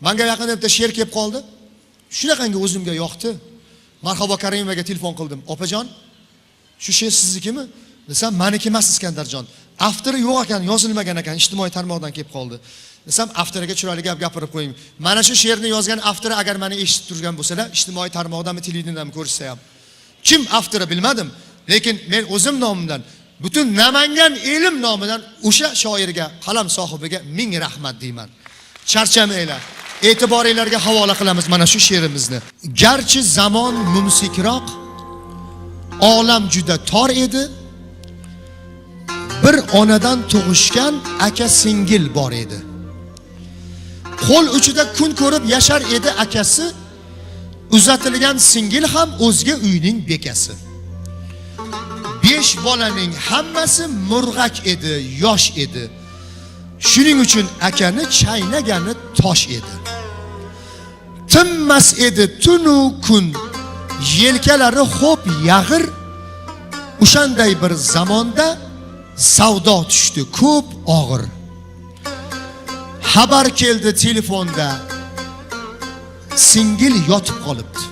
Menga yaqinda bitta she'r kelib qoldi. Shunaqangi o'zimga yoqdi. Marhabo Karimovaga telefon qildim. Opajon, shu she'r siznikimi? Desam, meniki emas Iskandarjon. Aftiri yo'q ekan, yozilmagan ekan, ijtimoiy tarmoqdan kelib qoldi. Desam, aftiriga chiroyli gap gapirib qo'ying. Mana shu she'rni yozgan aftiri agar meni eshitib turgan bo'lsalar, ijtimoiy tarmoqdanmi, televidendanmi ko'rishsa ham. Kim aftiri bilmadim, lekin men o'zim nomimdan, butun Namangan elim nomidan o'sha shoirga, qalam sohibiga ming rahmat deyman. Charchamanglar. E'tiboringizga havola qilamiz mana shu she'rimizni. Garchi zamon mumsikroq, olam juda tor edi. Bir onadan tug'ishgan aka singil bor edi. Qo'l uchida kun ko'rib yashar edi akasi. Uzatilgan singil ham o'zga uyning bekasi. 5 bolaning hammasi murg'ak edi, yosh edi. Shuning uchun akani chaynagani tosh edi. Tinmas edi tunu kun, yelkalari xo'p yag'ir. O'shanday bir zamonda savdo tushdi ko'p og'ir. Xabar keldi telefonda, singil yotib qolibdi.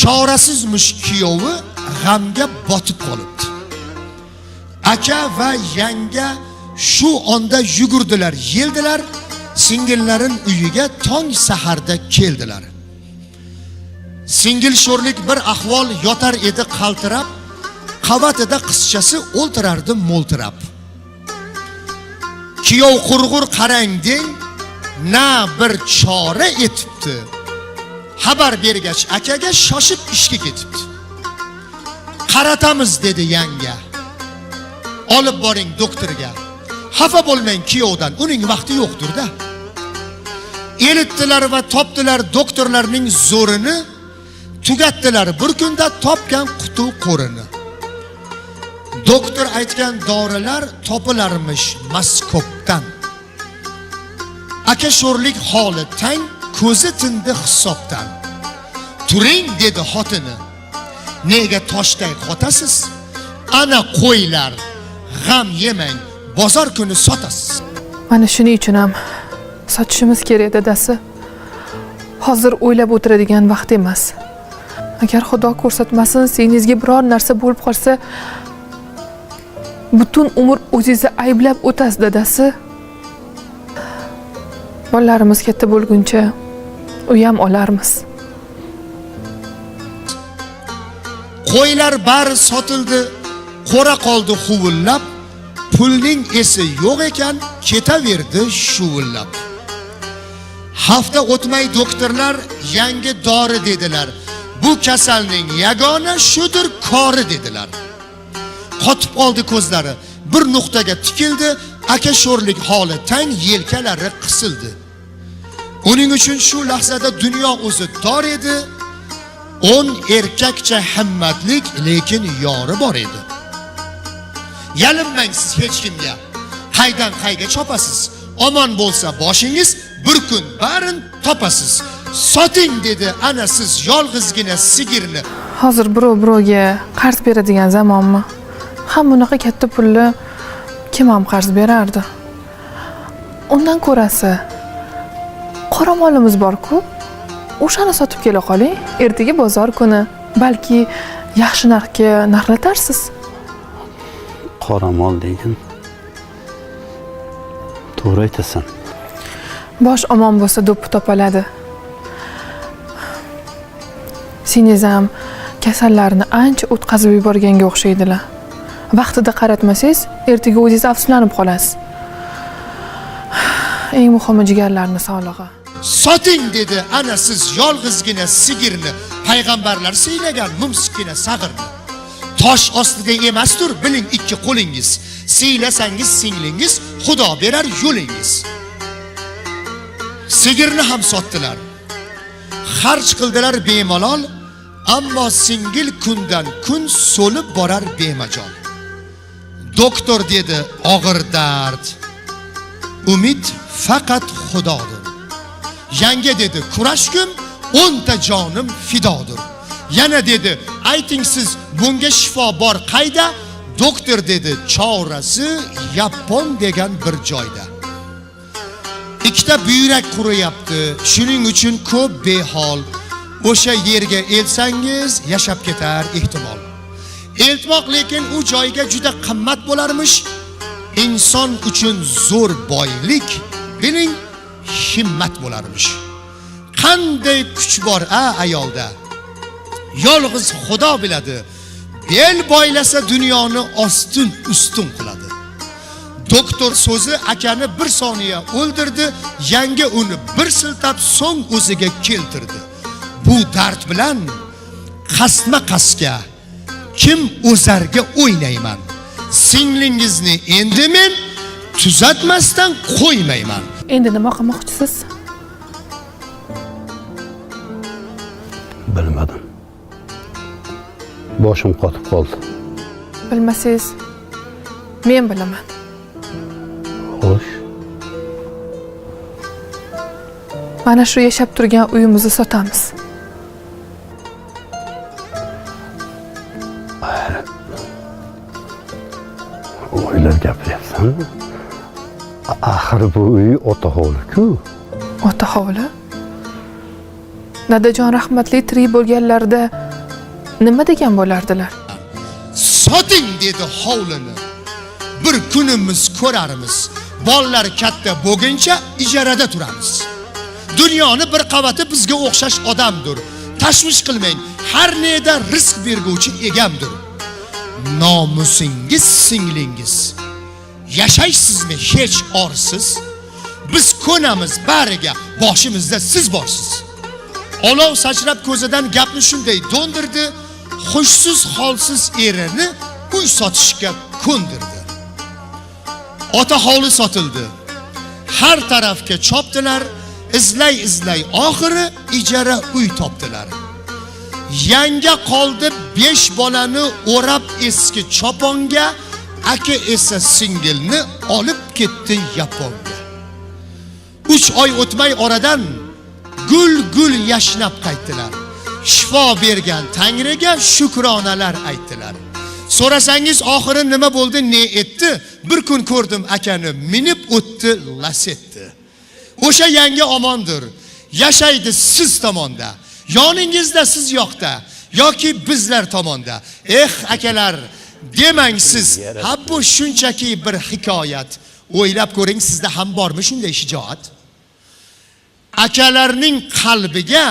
Chorasizmish kiyovi g'amga botib qolibdi. Aka va yanga shu onda yugurdilar, yeldilar, singillarin uyiga tong saharda keldilar. Singil sho'rlik bir ahvol yotar edi qaltirab, qavatida qizchasi o'ltirardi mo'ltirab. Kiyov qurg'ur qarang deng, na bir chora etibdi. Xabar bergach akaga shoshib ishga ketibdi. Qaratamiz dedi yanga. Olib boring doktorga. Xafa bo'lmang kiyovdan, uning vaqti yo'qdir-da. Elitdilar va topdilar doktorlarning zo'rini, tugatdilar bir kunda topgan qutuv qo'rini. Doktor aytgan dorilar topilarmish Moskvdan. Aka sho'rlik holi tang, ko'zi tindi hisobdan. Turing dedi xotini. Nega toshday qotasiz? Ana qo'ylar, g'am yemang, bozor kuni sotasiz. Mana shuning uchun ham sotishimiz kerak dadasi. Hozir o'ylab o'tiradigan vaqt emas. Agar Xudo ko'rsatmasin, singizga biror narsa bo'lib qolsa, butun umr o'zingizni ayblab o'tasiz dadasi. Bolalarimiz katta bo'lguncha uyam olarmiz. Qo'ylar bari sotildi, qo'ra qoldi huvullab. Pulning esi yo'q ekan, ketaverdi shuvullab. Hafta o'tmay doktorlar yangi dori dedilar. Bu kasalning yagona shudir kori dedilar. Qotib qoldi ko'zlari, bir nuqtaga tikildi, aka sho'rlik holi tang, yelkalari qisildi. Uning uchun shu lahzada dunyo o'zi tor edi. 10 erkakcha himmatlik, lekin yori bor edi. Yalinmang siz hech kimga. Qaydan qayga chopasiz? Omon bo'lsa boshingiz, bir kun barin topasiz. Soting dedi ana siz yolg'izgina sigirni. Hozir birovga qarz beradigan zamonmi? Ham bunaqa katta pulni kim ham qarz berardi? Undan ko'rasi qora molimiz bor-ku, o'shani sotib kela qoling. Ertaga bozor kuni balki yaxshi narxga narxlatarsiz. Qora mol degan. To'g'ri aytasan. Bosh omon bo'lsa do'ppi topiladi. Siz ham kasallarni ancha o'tkazib yuborganga o'xshaydilar. Vaqtida qaratmasangiz, ertaga o'zingiz afsuslanib qolasiz. Eng muhimi jigarlarning sog'lig'i. Soting dedi ana siz yolg'izgina sigirni, payg'ambarlar siylagan mumsikkina sag'irni. Tosh ostida emasdir biling ikki qo'lingiz. Siylasangiz singlingiz, Xudo berar yo'lingiz. Sigirni ham sotdilar. Xarj qildilar bemalol, ammo singil kundan kun so'lib borar bemajol. Doktor dedi og'ir dard. Umid faqat Xudodir. Yanga dedi kurashgim, 10 ta jonim fidodir. Yana dedi ayting siz bunga shifo bor qayda? Doktor dedi chorasi Yapon degan bir joyda. ikkita buyrak quriyapti. Shuning uchun ko'p behol. O'sha yerga elsangiz yashab ketar ehtimol. Eltmoq lekin u joyga juda qimmat bo'larmish. İnson uchun zo'r boylik, biling, himmat bo'larmish. Qanday kuch bor ayolda. Yolg'iz Xudo biladi. Bel boylasa dunyoni ostin ustun qiladi. Doktor so'zi akani bir soniya o'ldirdi, yangi uni bir siltab so'ng o'ziga keltirdi. Bu dard bilan qasma-qasga kim o'zarga o'ynayman. Singlingizni endi men tuzatmasdan qo'ymayman. Endi nima qilmoqchisiz? Bilmadim. Boshim qotib qoldi. Bilmasangiz, men bilaman. Xo'sh. Mana shu yashab turgan uyimizni sotamiz. O'ylab gapiryapsanmi? Axir bu uy ota hovli-ku. Ota hovli? Dadajon rahmatli tirik bo'lganlarida nima degan bo'lardilar? Soting dedi hovlini. Bir kunimiz ko'rarmiz. Bolalar katta bo'lguncha ijarada turamiz. Dunyoni bir qavati bizga o'xshash odamdir. Tashvish qilmang, har neda rizq berguvchi egamdir. Nomusingiz singlingiz. Yashaysizmi hech orsiz? Biz ko'namiz bariga, boshimizda siz borsiz. Olov sachrab ko'zidan gapni shunday do'ndirdi, xushsiz holsiz erini uy sotishga ko'ndirdi. Ota hovli sotildi. Har tarafga chopdilar, izlay oxiri ijara uy topdilar. Yanga qoldi 5 bolani o'rab eski choponga, aka esa singilni olib ketdi Yaponga. 3 oy o'tmay oradan gul yashnab qaytdilar. Shifo bergan Tangriga shukronalar aytdilar. So'rasangiz oxiri nima bo'ldi, ne etdi? Bir kun ko'rdim akani, minib o'tdi Lasetti. O'sha yangi omondir. Yashaydi siz tomonda, yoningizda siz yoqda yoki bizlar tomonda. Akalar, demang siz, ha bu shunchaki bir hikoyat. O'ylab ko'ring, sizda ham bormi shunday shijoat? Akalarning qalbiga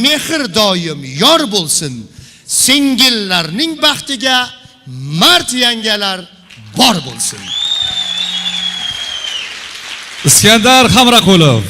mehr doim yor bo'lsin. Singillarning baxtiga mard yangalar bor bo'lsin. Iskandar Hamraqulov